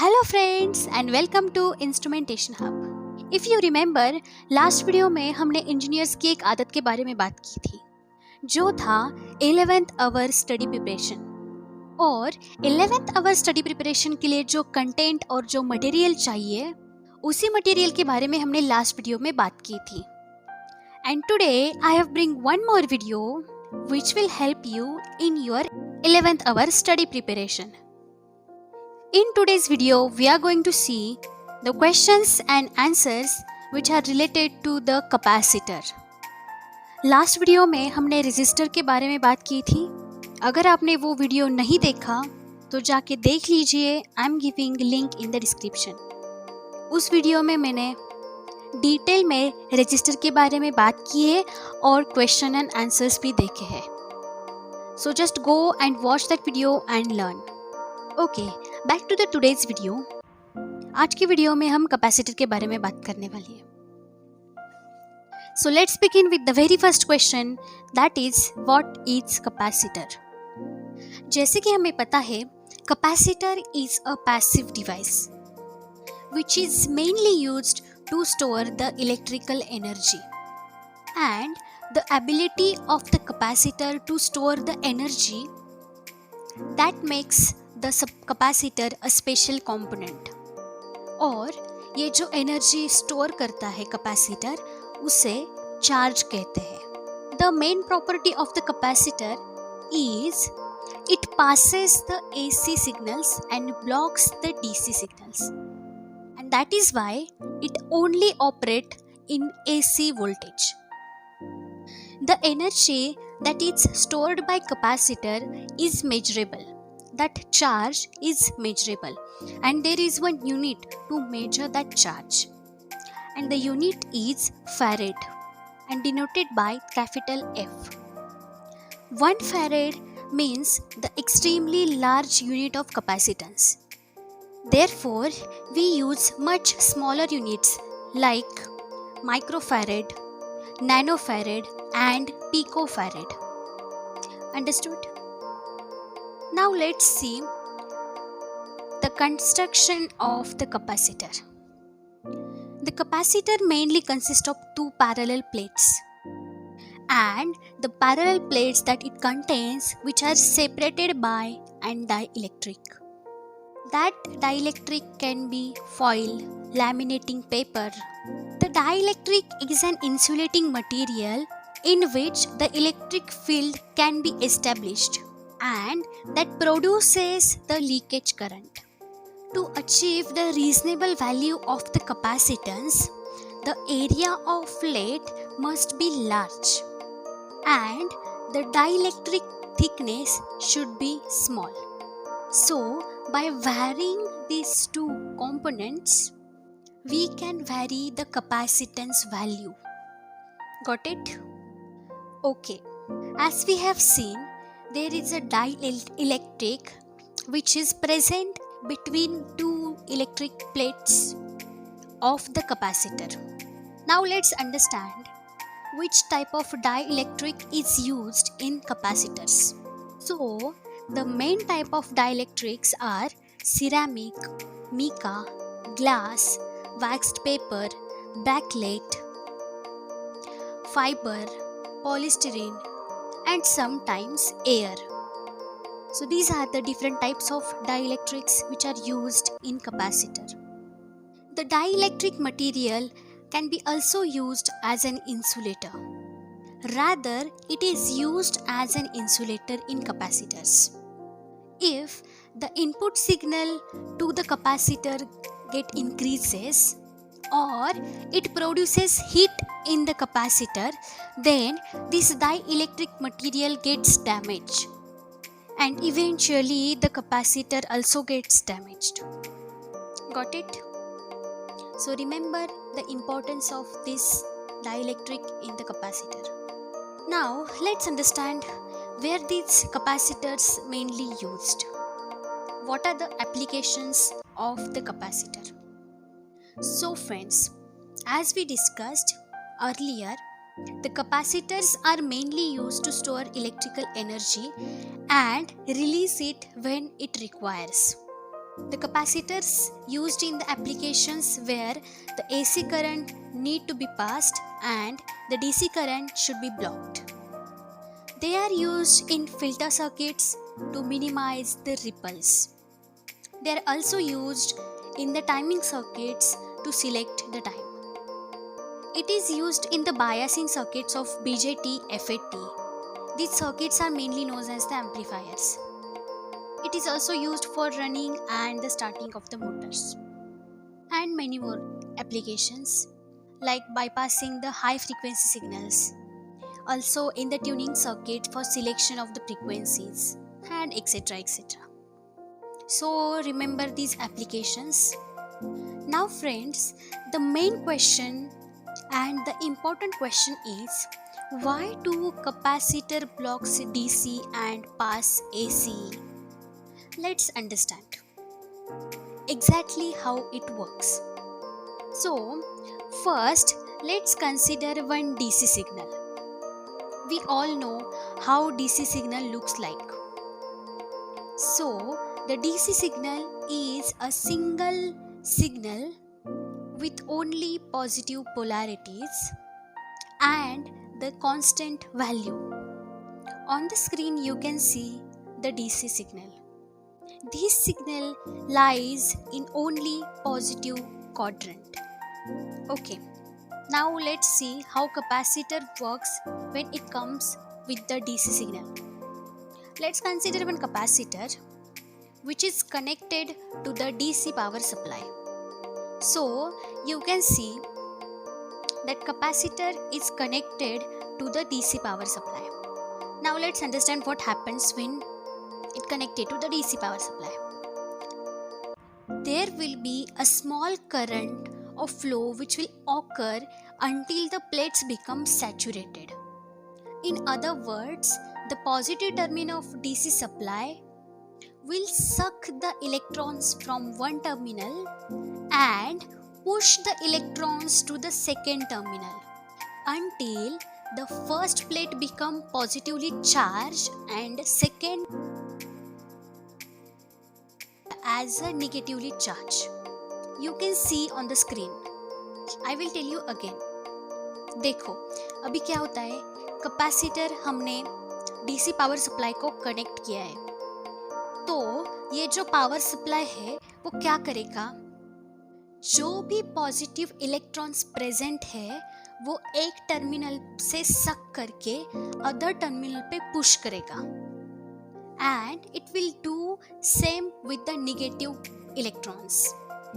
Hello friends and welcome to instrumentation hub. If you remember, last video में हमने engineers की एक आदत के बारे में बात की थी जो था 11th आवर स्टडी प्रिपरेशन। और 11th आवर स्टडी प्रिपरेशन के लिए जो कंटेंट और जो मटेरियल चाहिए उसी मटेरियल के बारे में हमने लास्ट वीडियो में बात की थी। And today I have bring one more video which will help you in your 11th hour study preparation. In today's video, we are going to see the questions and answers which are related to the capacitor. Last video में हमने resistor के बारे में बात की थी। अगर आपने वो वीडियो नहीं देखा तो जाके देख लीजिए। I am giving link in the description. उस वीडियो में मैंने डिटेल में रजिस्टर के बारे में बात की है और क्वेश्चन एंड आंसर्स भी देखे हैं। So just go and watch that video and learn. Okay, back to the today's video. आज की वीडियो में हम कैपेसिटर के बारे में बात करने वाली है। So let's begin with the very first question, that is what is capacitor. जैसे कि हमें पता है, capacitor is a passive device which is mainly used to store the electrical energy, and the ability of the capacitor to store the energy that makes the capacitor a special component. और ये जो energy store करता है capacitor, उसे charge कहते हैं। The main property of the capacitor is it passes the AC signals and blocks the DC signals. And that is why it only operates in AC voltage. The energy that is stored by capacitor is measurable. That charge is measurable, and there is one unit to measure that charge, and the unit is farad and denoted by capital F. 1 farad means the extremely large unit of capacitance. Therefore, we use much smaller units like microfarad, nanofarad and picofarad. Understood? Now let's see the construction of the capacitor. The capacitor mainly consists of two parallel plates, and the parallel plates that it contains which are separated by an dielectric. That dielectric can be foil, laminating paper. The dielectric is an insulating material in which the electric field can be established and that produces the leakage current. To achieve the reasonable value of the capacitance, the area of plate must be large and the dielectric thickness should be small. So, by varying these two components, we can vary the capacitance value. Got it? Okay. As we have seen, there is a dielectric which is present between two electric plates of the capacitor. Now let's understand which type of dielectric is used in capacitors. So, the main type of dielectrics are ceramic, mica, glass, waxed paper, bakelite, fiber, polystyrene, and sometimes air. So these are the different types of dielectrics which are used in capacitor. The dielectric material can be also used as an insulator. Rather, it is used as an insulator in capacitors. If the input signal to the capacitor get increases or it produces heat in the capacitor, then this dielectric material gets damaged and eventually the capacitor also gets damaged. Got it? So remember the importance of this dielectric in the capacitor. Now let's understand where these capacitors mainly used. What are the applications of the capacitor? So friends, as we discussed earlier, the capacitors are mainly used to store electrical energy and release it when it requires. The capacitors used in the applications where the AC current need to be passed and the DC current should be blocked. They are used in filter circuits to minimize the ripples. They are also used in the timing circuits to select the time. It is used in the biasing circuits of BJT, FAT. These circuits are mainly known as the amplifiers. It is also used for running and the starting of the motors. And many more applications like bypassing the high frequency signals. Also in the tuning circuit for selection of the frequencies and etc. etc. So remember these applications. Now friends, the main question and the important question is, why do capacitor blocks DC and pass AC? Let's understand exactly how it works. So first let's consider one DC signal. We all know how DC signal looks like. So the DC signal is a single signal with only positive polarities and the constant value. On the screen you can see the DC signal. This signal lies in only positive quadrant. Okay, now let's see how capacitor works when it comes with the DC signal. Let's consider one capacitor which is connected to the DC power supply. So you can see that capacitor is connected to the DC power supply. Now let's understand what happens when it connected to the DC power supply. There will be a small current of flow which will occur until the plates become saturated. In other words, the positive terminal of DC supply will suck the electrons from one terminal and push the electrons to the second terminal until the first plate become positively charged and second as a negatively charged. You can see on the screen. I will tell you again. देखो अभी क्या होता है, capacitor हमने DC power supply को connect किया है, तो ये जो पावर सप्लाई है वो क्या करेगा, जो भी पॉजिटिव इलेक्ट्रॉन्स प्रेजेंट है वो एक टर्मिनल से सक करके अदर टर्मिनल पे पुश करेगा and it will do same with the negative electrons.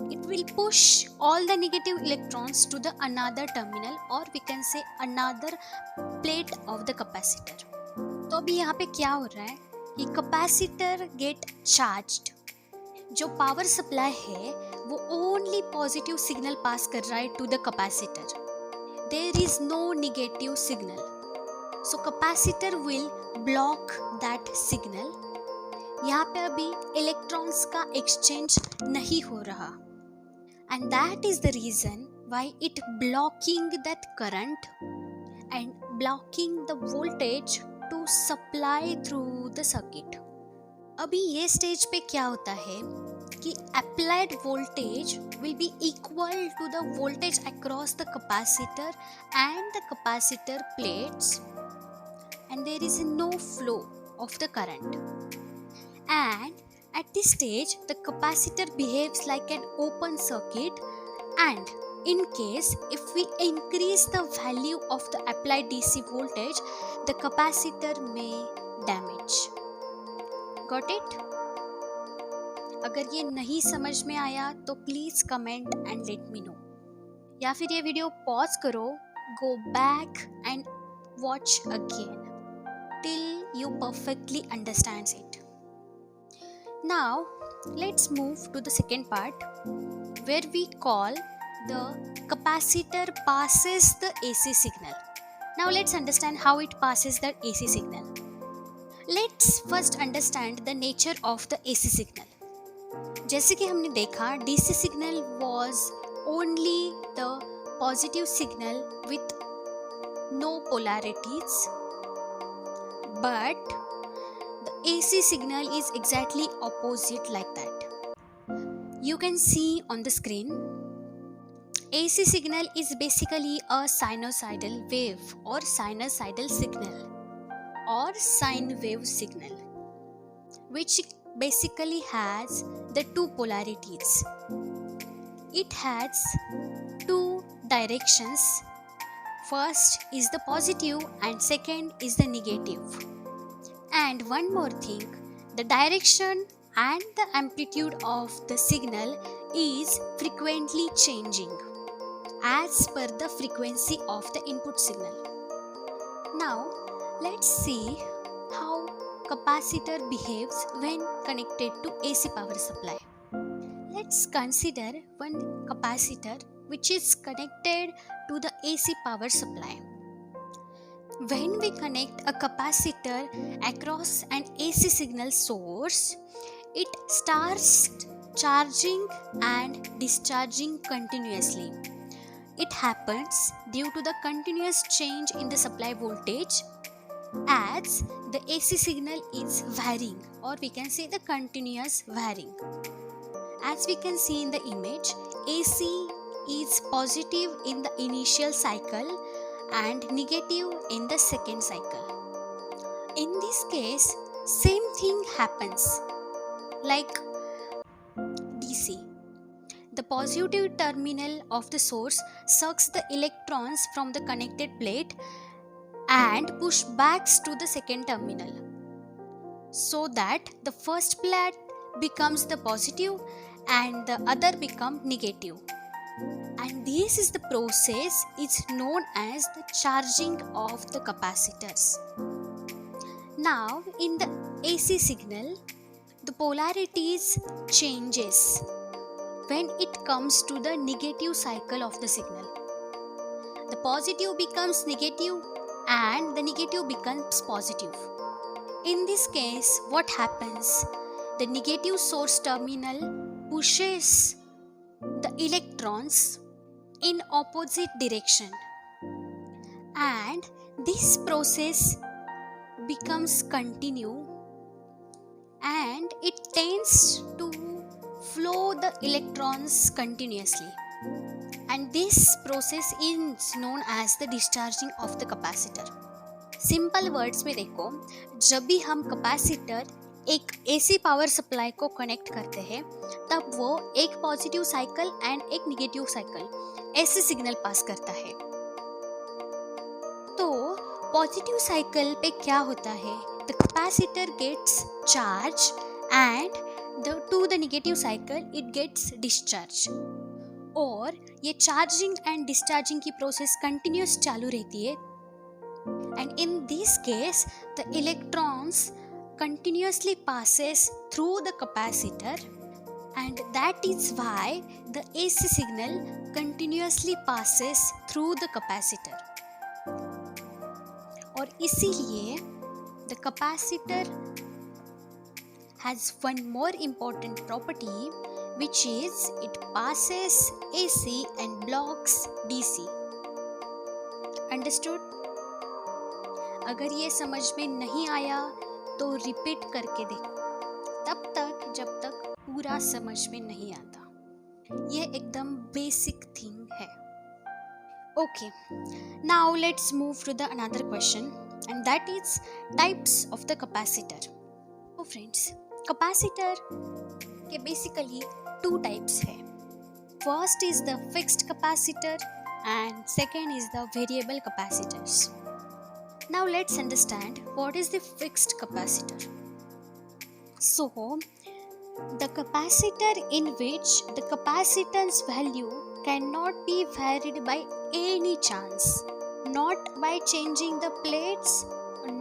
It will push all the negative electrons to the another terminal or we can say another plate of the capacitor. तो अभी यहाँ पे क्या हो रहा है कि कैपेसिटर गेट चार्ज्ड, जो पावर सप्लाई है वो ओनली पॉजिटिव सिग्नल पास कर रहा है to the capacitor. There is no negative signal, so capacitor will block that signal. यहाँ पे अभी इलेक्ट्रॉन्स का एक्सचेंज नहीं हो रहा and that is the reason why it blocking that current and blocking the voltage to supply through the circuit. अभी ये stage पे क्या होता है कि applied voltage will be equal to the voltage across the capacitor and the capacitor plates and there is no flow of the current, and at this stage the capacitor behaves like an open circuit, and in case if we increase the value of the applied DC voltage the capacitor may damage. Got it? अगर ये नहीं समझ में आया तो please comment and let me know, या फिर ये वीडियो पॉज करो, go back and watch again till you perfectly understands it. Now let's move to the second part where we call the capacitor passes the AC signal. Now let's understand how it passes the AC signal. Let's first understand the nature of the AC signal. जैसे कि हमने देखा DC signal was only the positive signal with no polarities, but the AC signal is exactly opposite like that. You can see on the screen, AC signal is basically a sinusoidal wave or sinusoidal signal or sine wave signal, which basically has the two polarities. It has two directions. First is the positive and second is the negative. And one more thing, the direction and the amplitude of the signal is frequently changing as per the frequency of the input signal. Now let's see how capacitor behaves when connected to AC power supply. Let's consider one capacitor which is connected to the AC power supply. When we connect a capacitor across an AC signal source, it starts charging and discharging continuously. It happens due to the continuous change in the supply voltage as the AC signal is varying, or we can say the continuous varying. As we can see in the image, AC is positive in the initial cycle and negative in the second cycle. In this case, same thing happens like DC. The positive terminal of the source sucks the electrons from the connected plate and push back to the second terminal, so that the first plate becomes the positive and the other become negative. And this is the process is known as the charging of the capacitors. Now in the AC signal, the polarities changes when it comes to the negative cycle of the signal. The positive becomes negative and the negative becomes positive. In this case, what happens? The negative source terminal pushes the electrons in opposite direction, and this process becomes continue and it tends to flow the electrons continuously, and this process is known as the discharging of the capacitor. Simple words में देखो, जब भी हम capacitor एक AC power supply को connect करते हैं तब वो एक पॉजिटिव साइकिल एंड एक नेगेटिव साइकिल ऐसे सिग्नल पास करता है. तो पॉजिटिव साइकिल पे क्या होता है? The capacitor gets charge and to the negative cycle it gets discharge. और ये चार्जिंग एंड डिस्चार्जिंग की प्रोसेस कंटिन्यूस चालू रहती है, and in this case the electrons continuously passes through the capacitor, and that is why the AC signal continuously passes through the capacitor. और इसीलिए the capacitor has one more important property, which is it passes AC and blocks DC. Understood? अगर ये समझ में नहीं आया तो repeat करके देखो, तब तक जब तक पूरा समझ में नहीं आता. ये एकदम बेसिक थिंग है. Okay, now let's move to the another question, and that is types of the capacitor. तो फ्रेंड्स, कैपेसिटर के बेसिकली टू टाइप्स है. First is the fixed capacitor and second is the variable capacitors. Now let's understand what is the fixed capacitor. So the capacitor in which the capacitance value cannot be varied by any chance, not by changing the plates,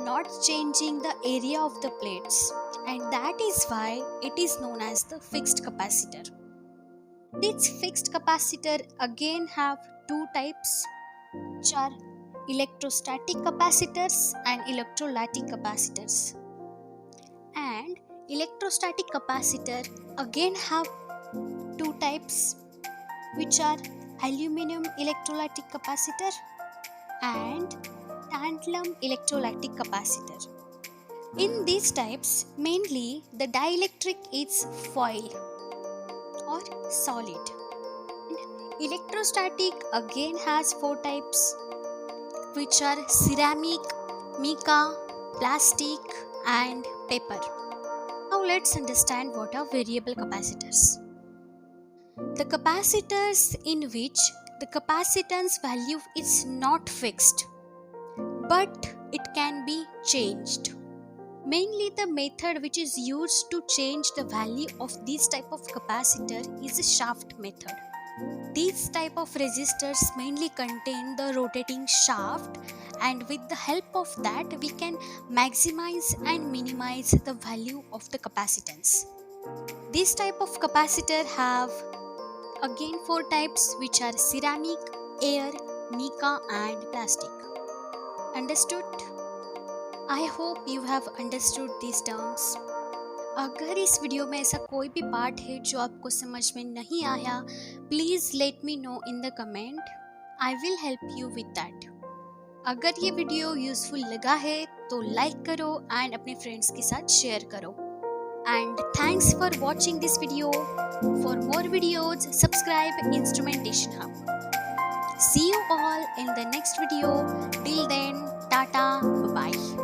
not changing the area of the plates, and that is why it is known as the fixed capacitor. This fixed capacitor again have two types, which are electrostatic capacitors and electrolytic capacitors. And electrostatic capacitor again have two types, which are aluminum electrolytic capacitor and tantalum electrolytic capacitor. In these types, mainly the dielectric is foil, or or solid. Electrostatic again has 4 types, which are ceramic, mica, plastic, and paper. Now let's understand what are variable capacitors. The capacitors in which the capacitance value is not fixed, but it can be changed. Mainly the method which is used to change the value of this type of capacitor is a shaft method. These type of resistors mainly contain the rotating shaft, and with the help of that we can maximize and minimize the value of the capacitance. This type of capacitor have again 4 types, which are ceramic, air, mica and plastic. Understood? I hope you have understood these terms. अगर इस video में ऐसा कोई भी part है जो आपको समझ में नहीं आया, please let me no in the comment. I will help you with that. अगर ये वीडियो यूजफुल लगा है तो लाइक करो एंड अपने फ्रेंड्स के साथ शेयर करो. And thanks for watching this video. For more videos subscribe instrumentation hub. See you all in the next video. Till then, tata, bye bye.